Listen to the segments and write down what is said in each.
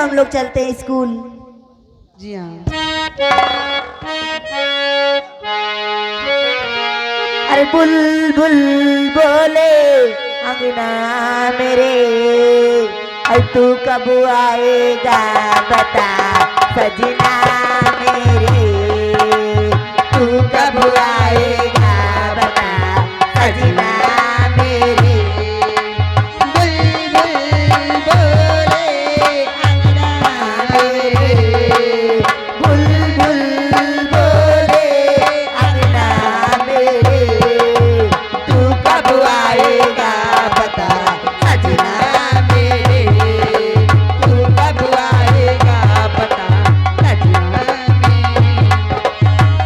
हम लोग चलते हैं स्कूल। जी हाँ। अरे बुलबुल बोले अंगना मेरे, अरे तू कब आएगा बता सजना मेरे, तू कब आएगा बता सजना मेरे। बुलबुल बोले अंगना मेरे, बुलबुल बोले अंगना मेरे, तू कब आएगा बता सजना मेरे, तू कब आएगा बता सजना मेरे।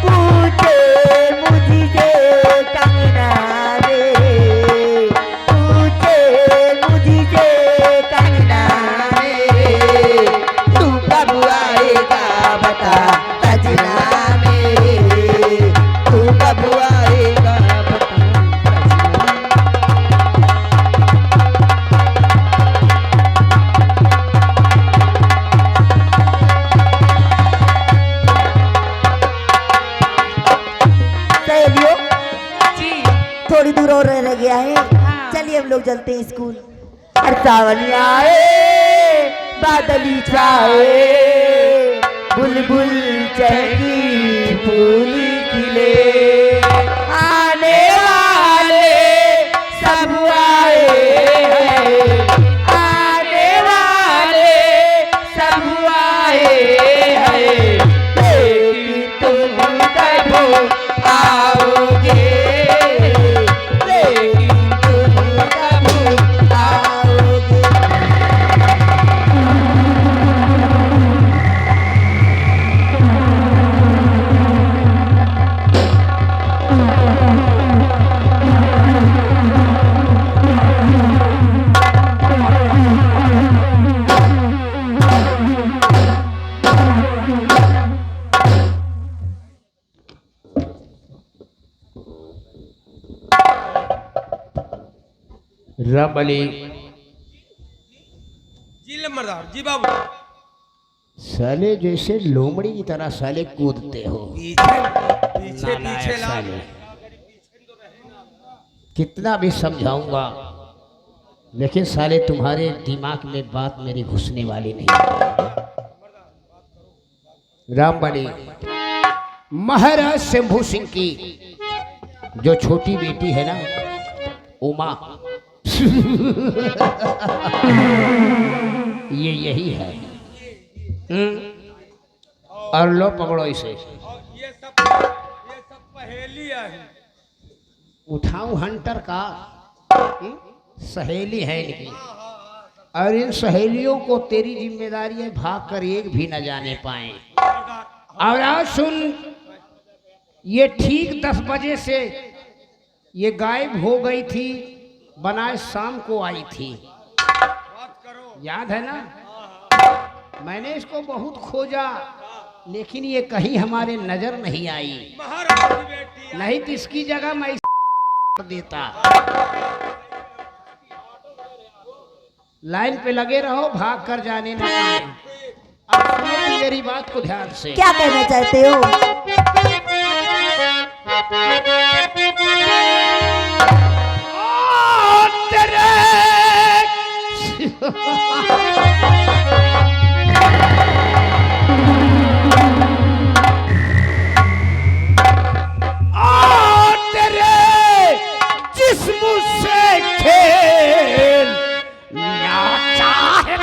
पूछे मुझसे कंगना मेरे, पूछे मुझसे कंगना मेरे, तू कब आएगा बता सजना मेरे, तू कब आएगा बता सहेलियों, जी थोड़ी दूर और रह गया है। हाँ। चलिए हम लोग चलते हैं स्कूल। अरे सावन आए बादली छाए, बुलबुल चहकी फूल खिले, आने वाले सब आए हैं, आने वाले सब आए हैं, लेकिन तुम कब आओगे, लेकिन तुम कब आओगे। रब अली जी लम्बरदार जी बाबू। साले जैसे लोमड़ी की तरह साले कूदते हो। पीछे पीछे नालायक पीछे ला। साले। कितना भी समझाऊंगा लेकिन साले तुम्हारे दिमाग में बात मेरी घुसने वाली नहीं। रामबली महाराज शंभू सिंह की जो छोटी बेटी है ना उमा, ये यही है। और लो पकड़ो इसे। और ये सब पहेलियां हैं। उठाऊं हंटर का सहेली है इनकी, और इन सहेलियों को तेरी जिम्मेदारी है भाग कर एक भी न जाने पाए। और आज सुन, ये ठीक 10 बजे से ये गायब हो गई थी, बनाए शाम को आई थी। बात करो। याद है ना? मैंने इसको बहुत खोजा लेकिन ये कहीं हमारे नजर नहीं आई। महाराज की बेटी नहीं तो इसकी जगह मैं कर देता। लाइन पे लगे रहो, भाग कर जाने न पाए। अब सुनो मेरी बात को ध्यान से। क्या कहना चाहते हो? जिस्म से खेल नाचा है।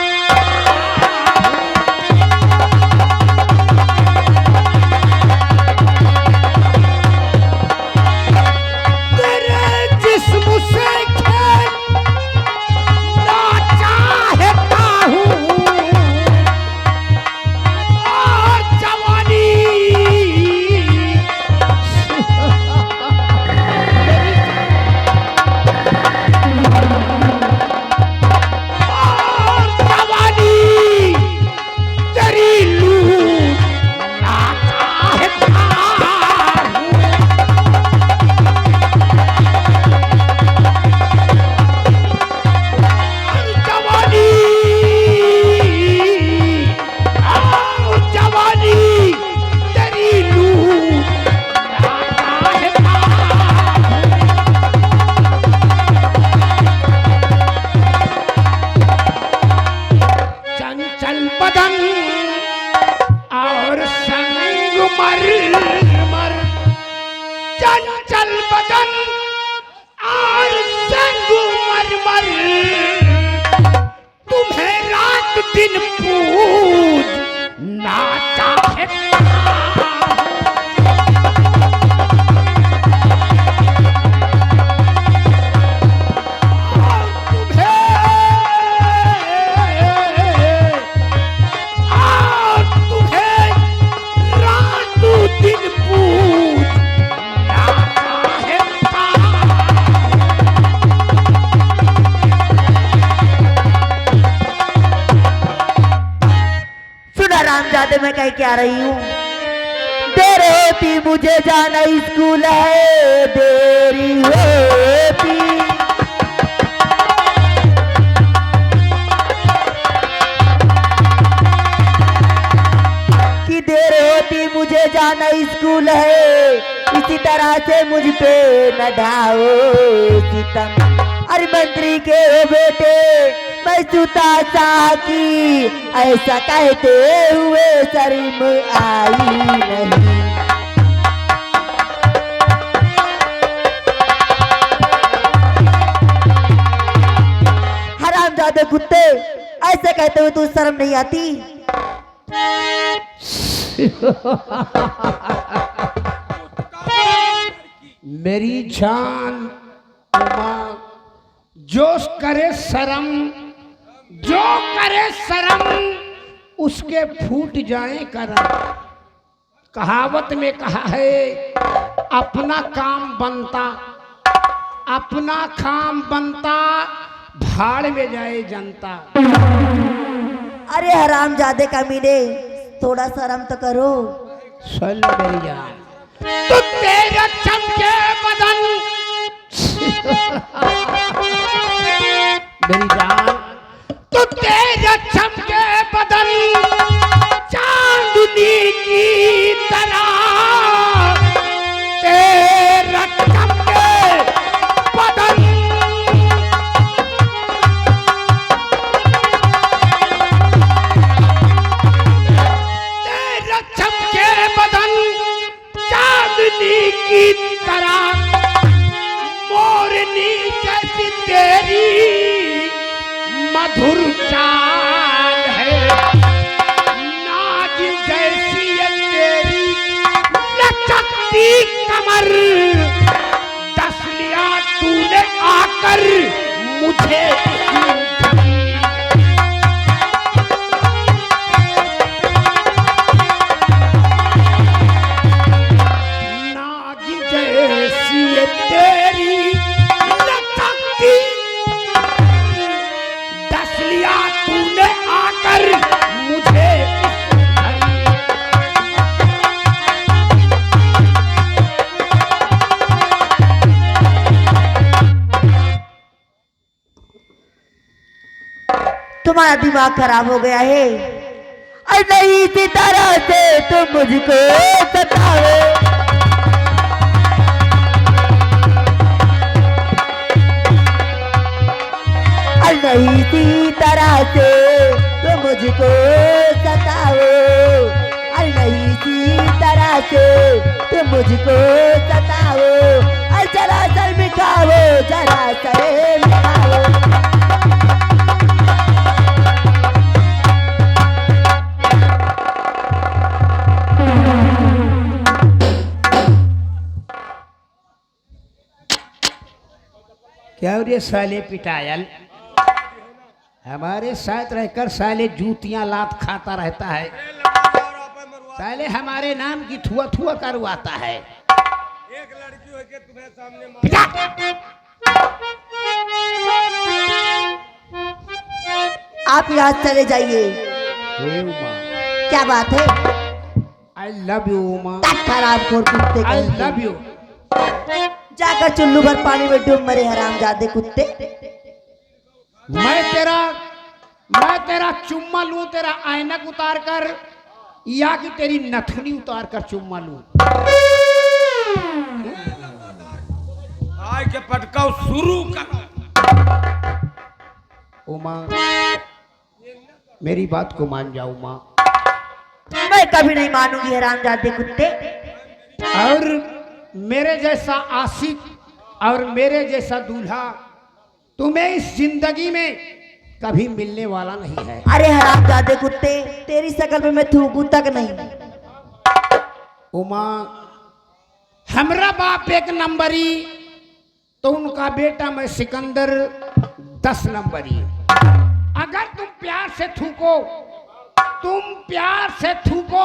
कह के आ रही हूँ। देर होती मुझे जाना स्कूल है, देरी होती। कि देर होती मुझे जाना स्कूल है, इसी तरह से मुझ पे न ढाओ सितम। अरे मंत्री के बेटे मैं सुता सा की, ऐसा कहते हुए शर्म आई नहीं। हरामजादे कुत्ते, ऐसे कहते हुए तू शर्म नहीं आती? मेरी जान उमा, जो करे शर्म, जो करे शर्म उसके फूट जाए करम। कहावत में कहा है, अपना काम बनता, अपना काम बनता, भाड़ में जाए जनता। अरे हरामजादे कमीने, थोड़ा शर्म तो करो। सुन मेरी जान, तो तेरे चमके बदन मेरी जान, तो तेरे चमके बदन चांदनी की तरह, तेरा चमके बदन। तेरा चमके बदन चांदनी की तरह, मोरनी जैसी तेरी मधुर चाल है, नागिन जैसी ये तेरी लचकती कमर। दस लिया तूने आकर मुझे नागिन जैसी ये तेरी लचकती, दस लिया तूने आकर मुझे तुम्हारा दिमाग खराब हो गया है। और नहीं इसी तरह से तुम मुझको सताओ। और नहीं इसी तरह से तुम मुझको सताओ। और नहीं इसी तरह से तुम मुझको सताओ। और जरा सर मिटाओ, जरा सर मिटाओ। क्या रे साले पिटायल, हमारे साथ रहकर साले जूतियां लात खाता रहता है। साले हमारे नाम की थुआ थुआ करवाता है। एक लड़की होके तुम्हें सामने पिटा! आप यहाँ से चले जाइए। हे उमा, क्या बात है? आई लव यू उमा, खराब खोर कुत्ते आई कहीं के। Love you. जाकर चुल्लू भर पानी में डूब मरे हरामजादे कुत्ते। मैं तेरा चुम्मा लूं, तेरा ऐनक उतार कर, या कि तेरी नथुनी उतार कर चुम्मा लूं? आय के पटकाओ शुरू करो। उमा, मेरी बात को मान जाओ उमा। मैं कभी नहीं मानूंगी हरामजादे कुत्ते। और मेरे जैसा आशिक और मेरे जैसा दूल्हा तुम्हें इस जिंदगी में कभी मिलने वाला नहीं है। अरे हरामजादे कुत्ते, तेरी शकल पे मैं थूकूं तक नहीं। उमा, हमरा बाप एक नंबरी, तो उनका बेटा मैं सिकंदर 10 नंबरी। अगर तुम प्यार से थूको,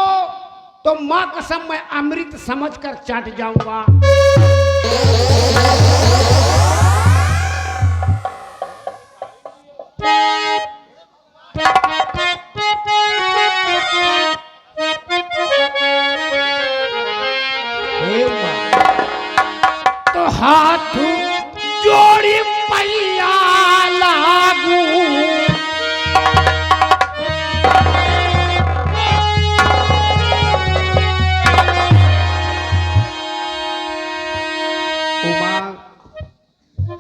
तो माँ कसम मैं अमृत समझकर चाट जाऊंगा। हाथ जोड़ी पैया लागू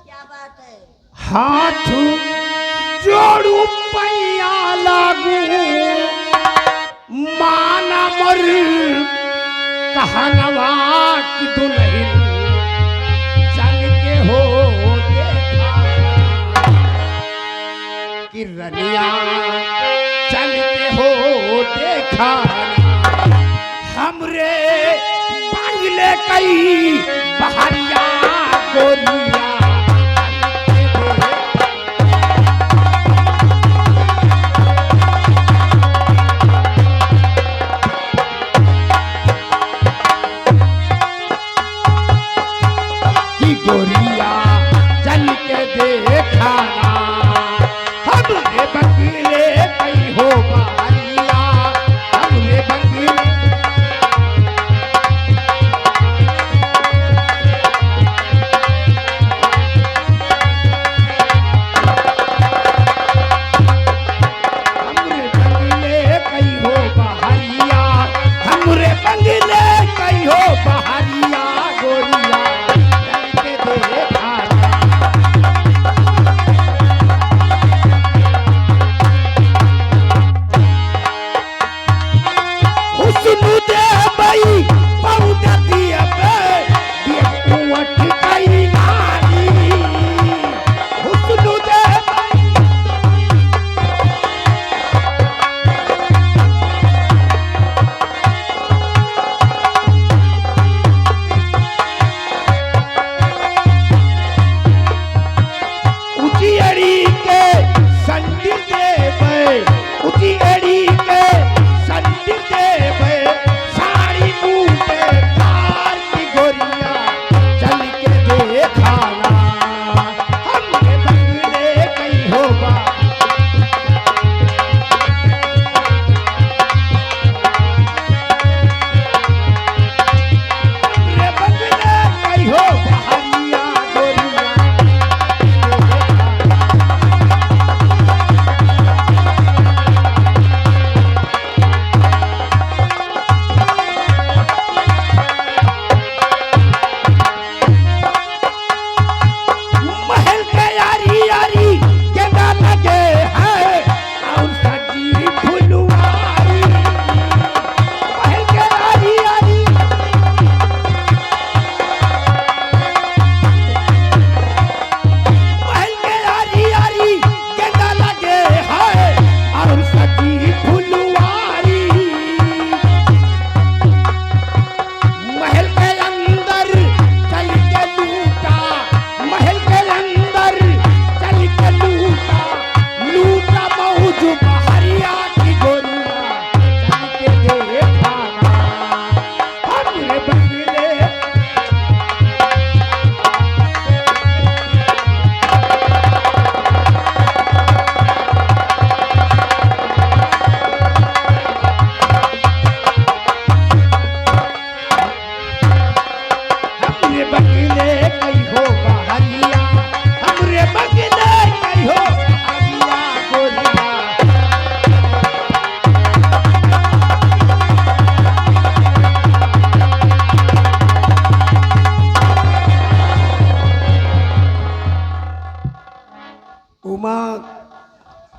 क्या बात है? हाथ जोड़ू पैया लागू माना मर कहनवा की दुल्हन चल के हो देखा कि रनिया चल के हो देखा हमरे बांगले कई बहरिया गोरिया गोरिया चल के देखा हमरे बंगले कई हो बहरिया हमरे बंगले हमरे बंगले कई हो बहरिया हमरे बंगले कई हो बहरिया गोरिया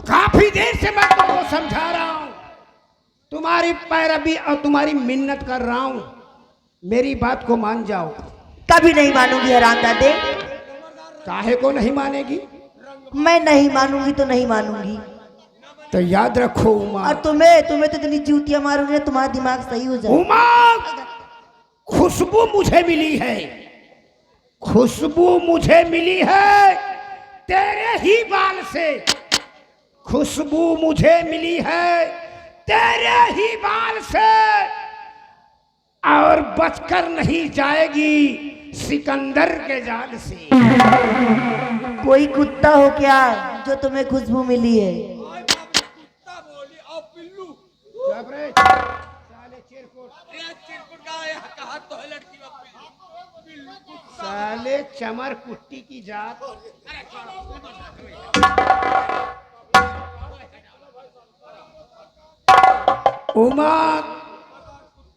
काफी देर से मैं तुमको समझा रहा हूं, तुम्हारी पैरवी और तुम्हारी मिन्नत कर रहा हूं, मेरी बात को मान जाओ। कभी नहीं मानूंगी हरामजादे। काहे को नहीं मानेगी? मैं नहीं मानूंगी तो नहीं मानूंगी। तो याद रखो उमा। और तुम्हें तो इतनी जूतियां मारूंगी तुम्हारा दिमाग सही हो जाए। उमा, खुशबू मुझे मिली है, खुशबू मुझे मिली है तेरे ही बाल से, खुशबू मुझे मिली है तेरे ही बाल से, और बचकर नहीं जाएगी सिकंदर के जाल से। कोई कुत्ता हो क्या जो तुम्हें खुशबू मिली है? कुत्ता बोली और पिल्लू साले चिरकुट चिरकुट का कहा तो है लड़की पिल्लू साले चमर कुट्टी की जात। उमर,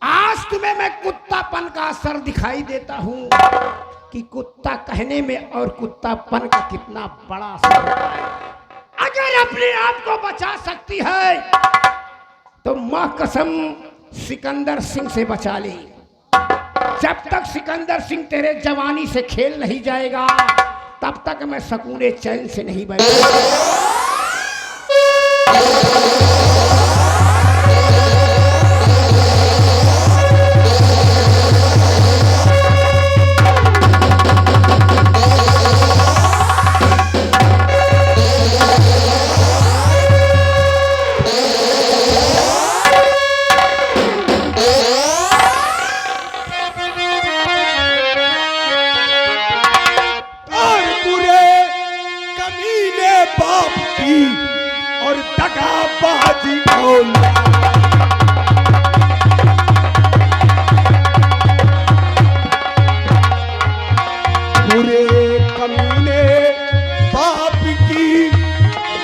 आज तुम्हें मैं कुत्तापन का असर दिखाई देता हूँ कि कुत्ता कहने में और कुत्तापन का कितना बड़ा असर होता है। अगर अपने आप को बचा सकती है तो मां कसम सिकंदर सिंह से बचा ली। जब तक सिकंदर सिंह तेरे जवानी से खेल नहीं जाएगा तब तक मैं सकूने चैन से नहीं बैठूंगा। और दगाबाजी औलाद, बुरे कमीने बाप की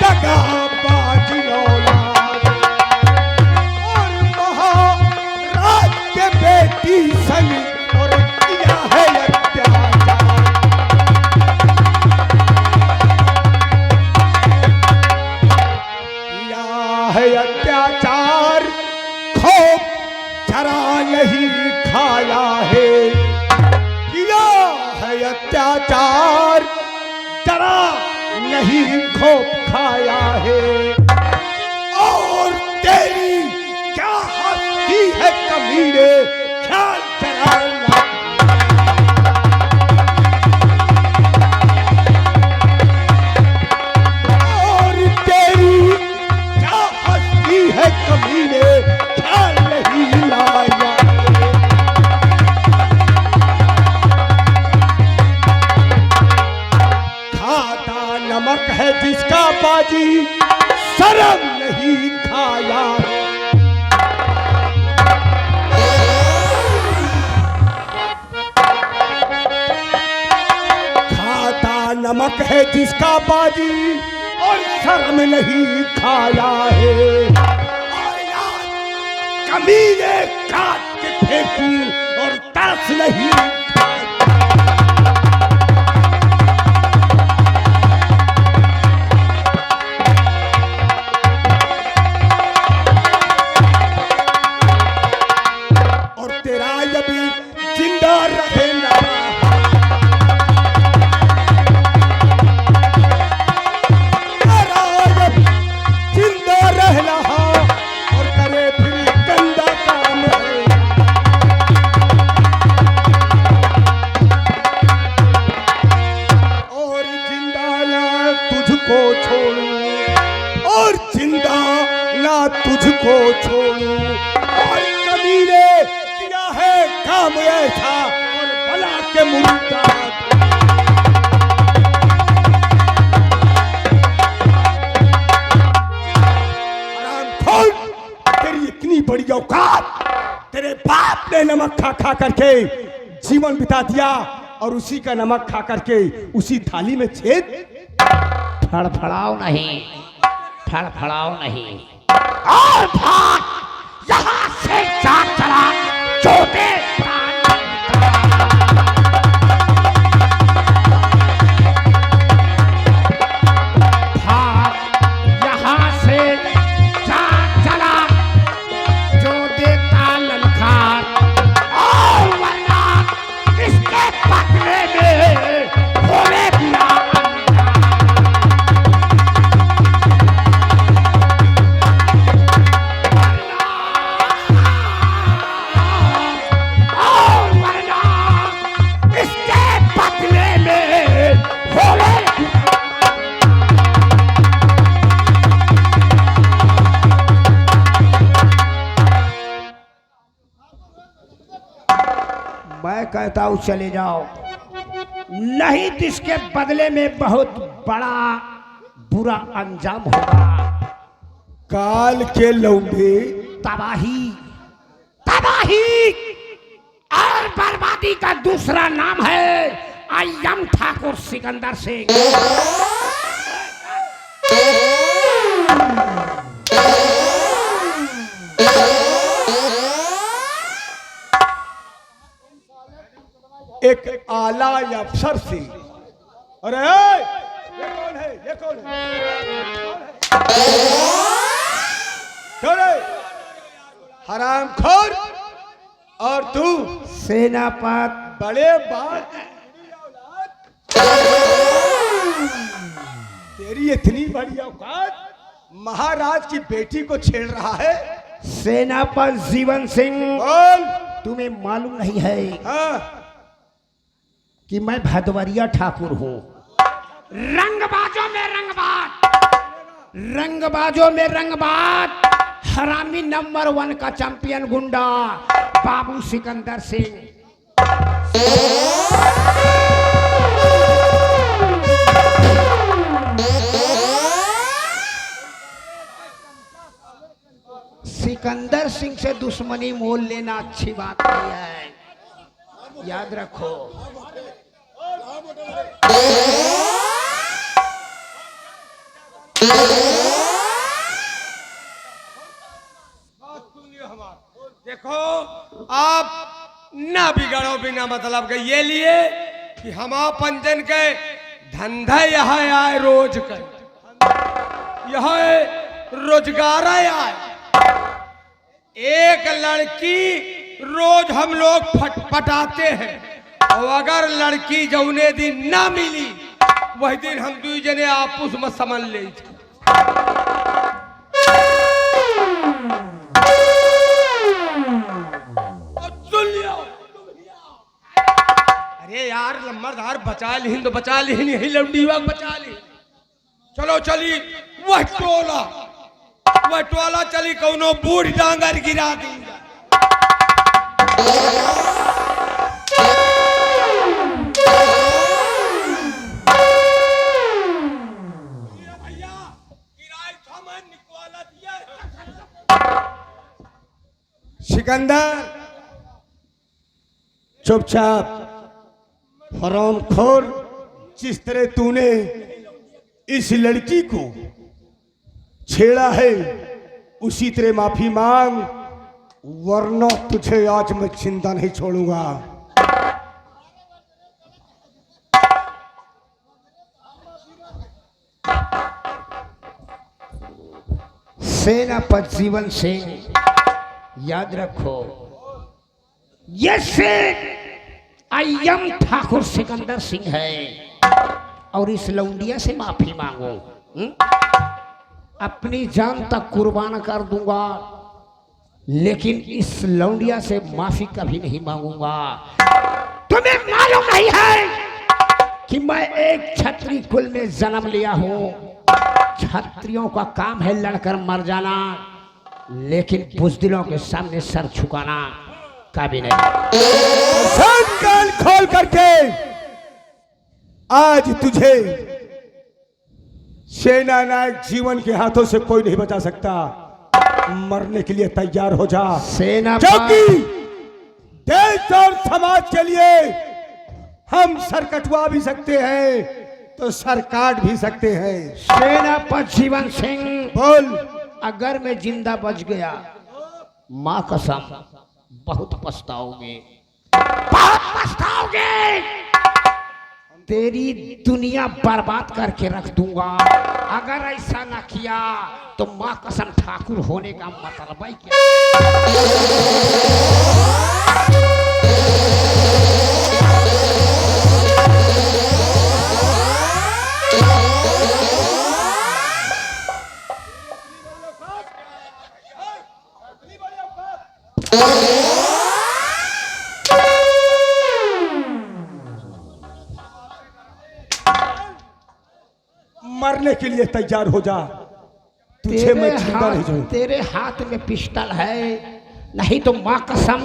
दगाबाजी औलाद और महाराज के बेटी संग और किया है अत्याचार। है अत्याचार खूब जरा नहीं खाया है, किया है अत्याचार जरा नहीं खूब खाया है। और तेरी क्या हस्ती है कमीने, ख्याल चलाना। है कमीने ख्याल नहीं लाया। खाता नमक है जिसका बाजी शर्म नहीं खाया। खाता नमक है जिसका बाजी और शर्म नहीं खाया है। कमीने काट के फेंकूं और तरस नहीं और तेरा यदि जिंदा रहे ना जिंदा रहना और करे फिर तुझको छोड़ूं और जिंदा ना तुझको छोड़ूं। और कमीने किया है काम ऐसा और बला के मुर्दा। हरामखोर, तेरी इतनी बड़ी औकात, तेरे बाप ने नमक खा खा करके जीवन बिता दिया और उसी का नमक खा करके उसी थाली में छेद। फड़फड़ाओ नहीं, फड़फड़ाओ नहीं और भाग यहाँ से, जा चला चोटे। भाग यहाँ से, जा चला जो देता ललकार और वरना इसके बदले में होने दिया। मैं कहता हूं चले जाओ, नहीं तो इसके बदले में बहुत बड़ा बुरा अंजाम होगा। काल के लौंडे, तबाही, तबाही। और बर्बादी का दूसरा नाम है अय्यम ठाकुर सिकंदर सिंह। एक आला अफसर से, अरे ये कौन है, ये कौन है, कौन है? हरामखोर। और तू सेनापत। बड़े बात, तेरी इतनी बड़ी औकात, महाराज की बेटी को छेड़ रहा है। सेनापत जीवन सिंह, बोल। तुम्हें मालूम नहीं है हाँ, कि मैं भदवरिया ठाकुर हूँ। रंगबाजों में रंगबाज, रंगबाजों में रंगबाज, हरामी नंबर 1 का चैंपियन गुंडा बाबू सिकंदर सिंह। सिकंदर सिंह से दुश्मनी मोल लेना अच्छी बात नहीं है, याद रखो। देखो आप ना बिगड़ो बिना मतलब के, ये लिए कि हम पंजन के धंधा यहाँ आए, रोज के यहाँ रोजगार आए। एक लड़की रोज हम लोग फटफटाते हैं, और अगर लड़की जौने दिन ना मिली वही दिन हम दू जने आपस में समझ ले। अरे यार लम्बरदार बचा ली तो बचा ली, यही लौंडीवा बचा ली। चलो चली वह टोला चली, कौनो बूढ़ डांगर गिरा दी। सिकंदर चुपचाप, हरामखोर, जिस तरह तूने इस लड़की को छेड़ा है उसी तरह माफी मांग, वरना तुझे आज मैं जिंदा नहीं छोड़ूंगा। सेनापति जीवन सिंह, याद रखो, ये शेख अय्यम ठाकुर सिकंदर सिंह है, और इस लौंडिया से माफी मांगो। अपनी जान तक कुर्बान कर दूंगा, लेकिन इस लौंडिया से माफी कभी नहीं मांगूंगा। तुम्हें मालूम नहीं है कि मैं एक क्षत्रिय कुल में जन्म लिया हूं। क्षत्रियों का काम है लड़कर मर जाना, लेकिन बुज़दिलों के सामने सर झुकाना कभी नहीं। सब कान खोल करके आज तुझे सेना नायक जीवन के हाथों से कोई नहीं बचा सकता। मरने के लिए तैयार हो जा सेना, क्योंकि देश और समाज के लिए हम सर कटवा भी सकते हैं तो सर काट भी सकते हैं। सेनापति जीवन सिंह, बोल। अगर मैं जिंदा बच गया, मां कसम बहुत पछताओगे, बहुत पछताओगे। तेरी दुनिया बर्बाद करके रख दूंगा। अगर ऐसा ना किया तो मां कसम ठाकुर होने का मतलब है क्या? मरने के लिए तैयार हो जा, तुझे मैं जिंदा नहीं छोड़ूंगा। तेरे हाथ में पिस्टल है, नहीं तो मां कसम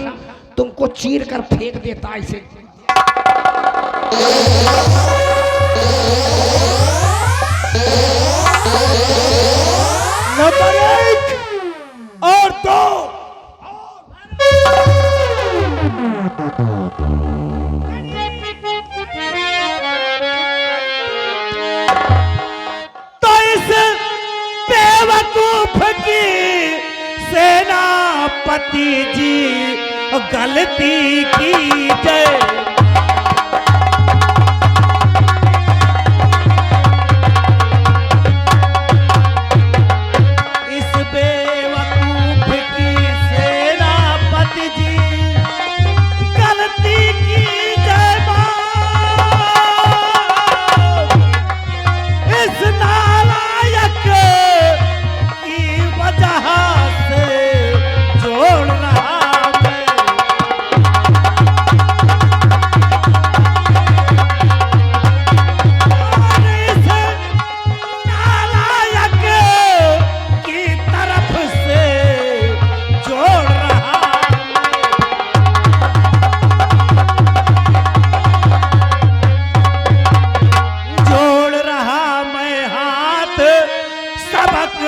तुमको चीर कर फेंक देता ऐसे। नंबर 1 और 2 तो इस बेवकूफ की सेनापति जी गलती की जय। इस बेवकूफ की सेनापति जी गलती की जय इस नालायक की वजह से जोड़ रहा मैं। और इस नालायक की तरफ से जोड़ रहा जोड़ रहा मैं हाथ। सबक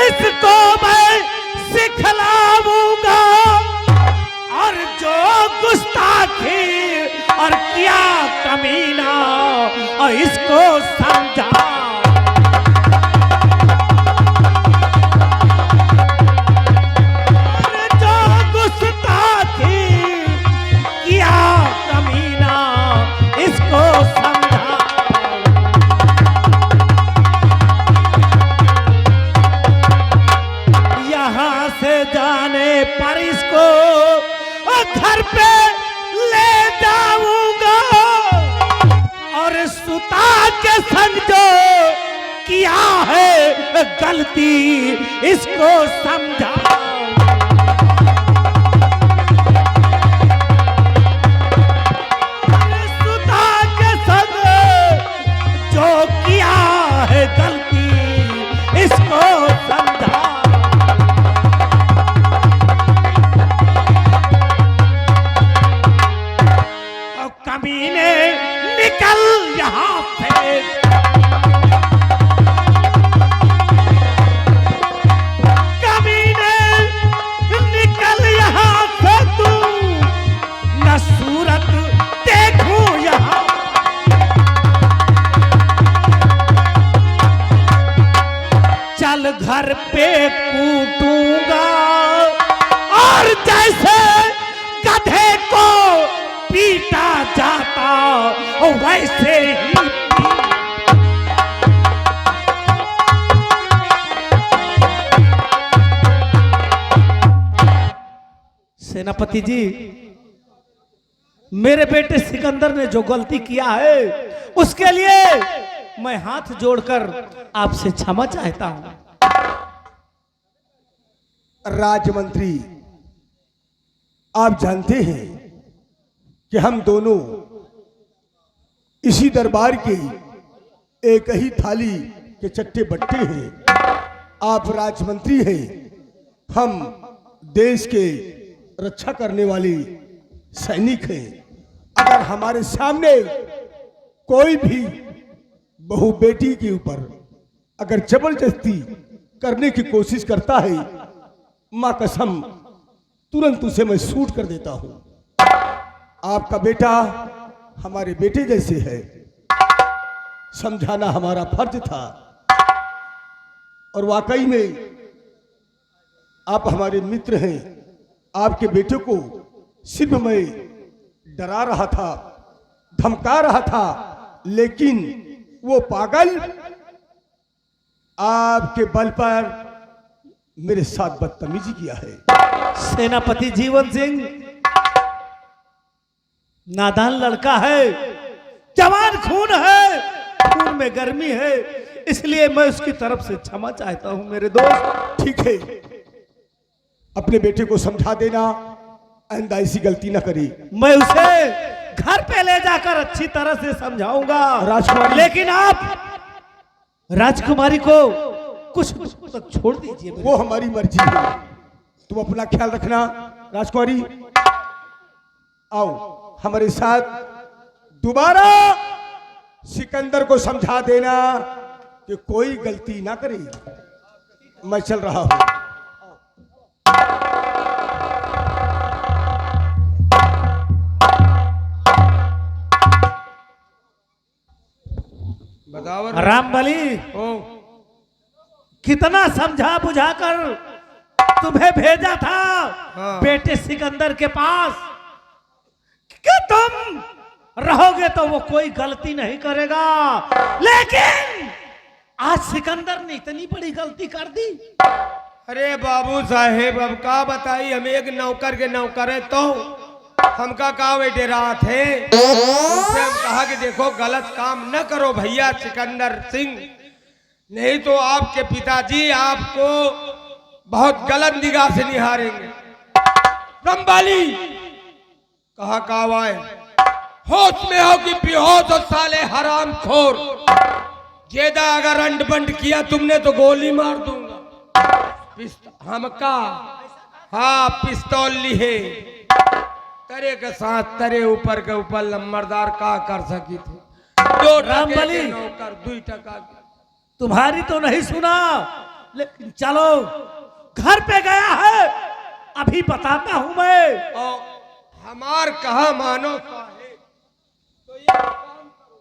इसको मैं सिखलाऊंगा और जो गुस्ताखी और किया कमीना और इसको समझा। और जो गुस्ताखी किया कमीना इसको समझा। यहाँ से जाने पर इसको घर पे ले जाऊंगा और सुता के समझो किया है गलती इसको समझा। और सुता के समझो जो किया है गलती इसको समझा। कमीने निकल यहाँ से। कमीने निकल यहाँ से तू न सूरत देखूं यहाँ। चल घर पे कूटूंगा और जैसे गधे को पीटा जाता वैसे ही सेनापति जी मेरे बेटे सिकंदर ने जो गलती किया है उसके लिए मैं हाथ जोड़कर आपसे क्षमा चाहता हूं। राजमंत्री, आप जानते हैं कि हम दोनों इसी दरबार के एक ही थाली के चट्टे बट्टे हैं। आप राजमंत्री हैं, हम देश के रक्षा करने वाले सैनिक हैं। अगर हमारे सामने कोई भी बहू बेटी के ऊपर अगर जबरदस्ती करने की कोशिश करता है, मां कसम तुरंत उसे मैं शूट कर देता हूं। आपका बेटा हमारे बेटे जैसे है, समझाना हमारा फर्ज था। और वाकई में आप हमारे मित्र हैं। आपके बेटे को सिर्फ मैं डरा रहा था, धमका रहा था, लेकिन वो पागल आपके बल पर मेरे साथ बदतमीजी किया है। सेनापति जीवन सिंह नादान लड़का है, जवान खून है, खून में गर्मी है, इसलिए मैं उसकी तरफ से क्षमा चाहता हूं मेरे दोस्त। ठीक है, अपने बेटे को समझा देना, आइंदा ऐसी गलती ना करी। मैं उसे घर पे ले जाकर अच्छी तरह से समझाऊंगा। राजकुमारी, लेकिन आप राजकुमारी को कुछ तक छोड़ दीजिए। वो हमारी मर्जी है, तुम अपना ख्याल रखना। राजकुमारी आओ हमारे साथ, दोबारा सिकंदर को समझा देना कि कोई गलती ना करे। मैं चल रहा हूं। बताओ रामबली ओ कितना समझा बुझाकर तुम्हें भेजा था हाँ। बेटे सिकंदर के पास कि तुम रहोगे तो वो कोई गलती नहीं करेगा, लेकिन आज सिकंदर ने इतनी बड़ी गलती कर दी। अरे बाबू साहेब अब का बताई, हम एक नौकर के नौकर है तो हमका का वे डरात है। उनसे हम कहा कि देखो गलत काम न करो भैया सिकंदर सिंह, नहीं तो आपके पिताजी आपको बहुत गलत निगाह से निहारेंगे। रंबाली कहा कावाए, होश में हो कि बेहोश हो साले हराम खोर, जेदा अगर अंड बंड किया तुमने तो गोली मार दूंगा। हमका हाँ पिस्तौल लिए तरे के साथ तरे ऊपर के ऊपर लम्बरदार का कर सकी थी। दो रामबली नौकर 2 टका की। तुम्हारी तो नहीं सुना, लेकिन चलो घर पे गया है, अभी बताता हूं मैं। और हमार कहा मानो साहेब, तो ये काम करो।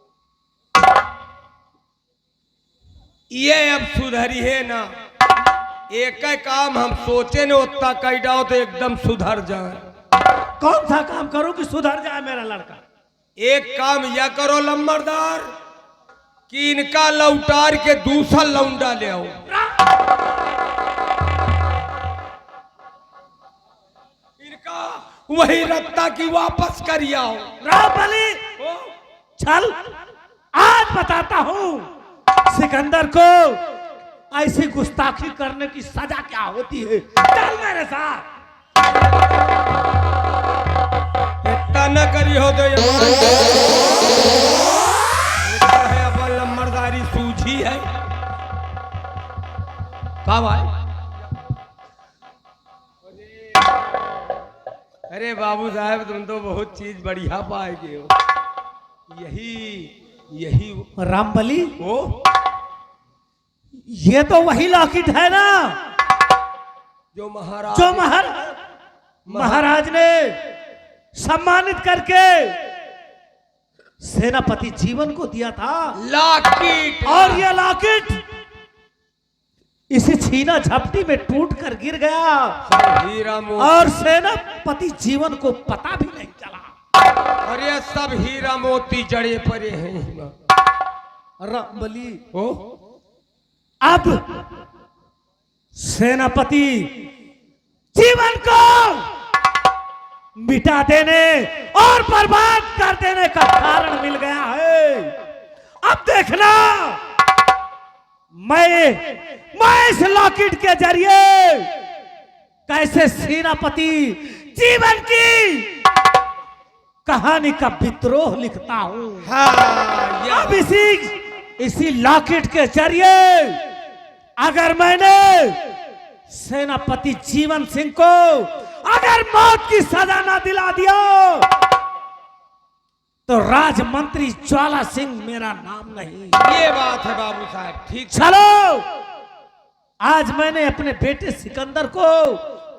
ये अब सुधरी है ना, एक काम हम सोचे न उतना कह डाओ तो एकदम सुधर जाए। कौन सा काम करूं कि सुधर जाए मेरा लड़का? एक काम यह करो लम्बरदार कि इनका लौटार के दूसरा लौंडा ले आओ। इनका वही रत्ता की वापस कर आओ। रामबली चल, आज बताता हूं सिकंदर को ऐसी गुस्ताखी करने की सजा क्या होती है। चल मेरे साथ। इतना न करी हो तो है अपन लम्बरदारी सूझी है। का भाई? अरे बाबू साहब तुम तो बहुत चीज बढ़िया पाएगे हो। यही रामबली वो ये तो वही लॉकेट है ना जो महाराज जो महाराज ने सम्मानित करके सेनापति जीवन को दिया था। लॉकेट। और ये लॉकेट इसी छीना झपटी में टूट कर गिर गया हीरा मोती। और सेनापति जीवन को पता भी नहीं चला। और ये सब हीरा मोती जड़े पड़े हैं। रामबली ओ अब सेनापति जीवन को मिटा देने और बर्बाद कर देने का कारण मिल गया है। अब देखना मैं इस लॉकेट के जरिए कैसे सेनापति जीवन की कहानी का विद्रोह लिखता हूं। हाँ अब इसी लॉकेट के जरिए अगर मैंने सेनापति जीवन सिंह को अगर मौत की सजा ना दिला दिया तो राजमंत्री ज्वाला सिंह मेरा नाम नहीं। ये बात है बाबू साहब ठीक। चलो आज मैंने अपने बेटे सिकंदर को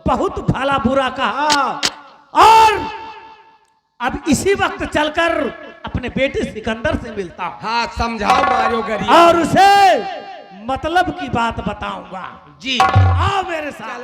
बहुत भला बुरा कहा और अब इसी वक्त चलकर अपने बेटे सिकंदर से मिलता हूं। हाँ समझाओ मारो गरीब। और उसे मतलब की बात बताऊंगा। जी आओ मेरे साथ।